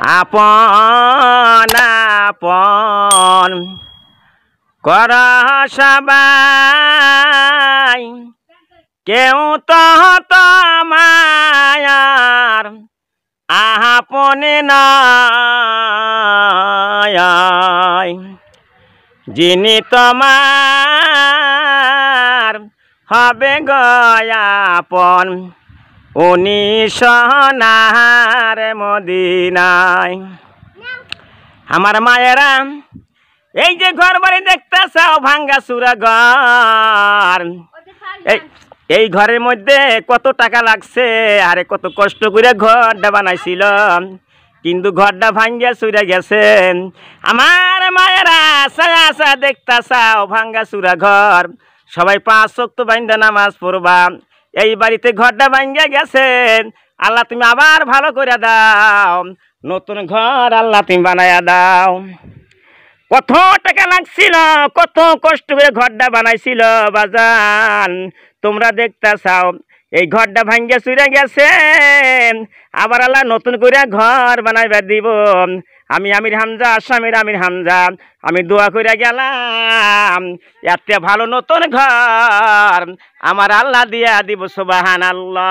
আপন আপন কর সবাই কেউ তো তোমার আপনে নয় যিনি তোমার হবে গয়াপন উনি সোনার মদিনায়। আমার মায়েরা এই যে ঘর বাড়ি দেখতেছাও ভাঙ্গা চুরা ঘর, এই ঘরের মধ্যে কত টাকা লাগছে আরে কত কষ্ট করে ঘরটা বানাইছিল, কিন্তু ঘরটা ভাঙ্গা চুরা গেছে। আমার মায়েরা ছায়া ছায়া দেখতেছাও ভাঙ্গা চুরা ঘর, সবাই 5 ওয়াক্ত বাইন্দা নামাজ পড়বা। এই বাড়িতে ঘরটা ভাঙ্গা গেছে, আল্লাহ তুমি আবার ভালো করে দাও, নতুন ঘর আল্লাহ তুমি বানায়া দাও। কত টাকা লাগছিল, কত কষ্ট করে ঘরটা বানাইছিল বাজান, তোমরা দেখতেছাও এই ঘরটা ভাঙ্গা চুরে গেছে, আবার আল্লাহ নতুন করে ঘর বানাইবা দিব। আমি আমির হামজা, আসামির আমির হামজা, আমি দোয়া করে গেলাম এত ভালো নতুন ঘর আমার আল্লাহ দিয়া দিব। সুবহানাল্লাহ।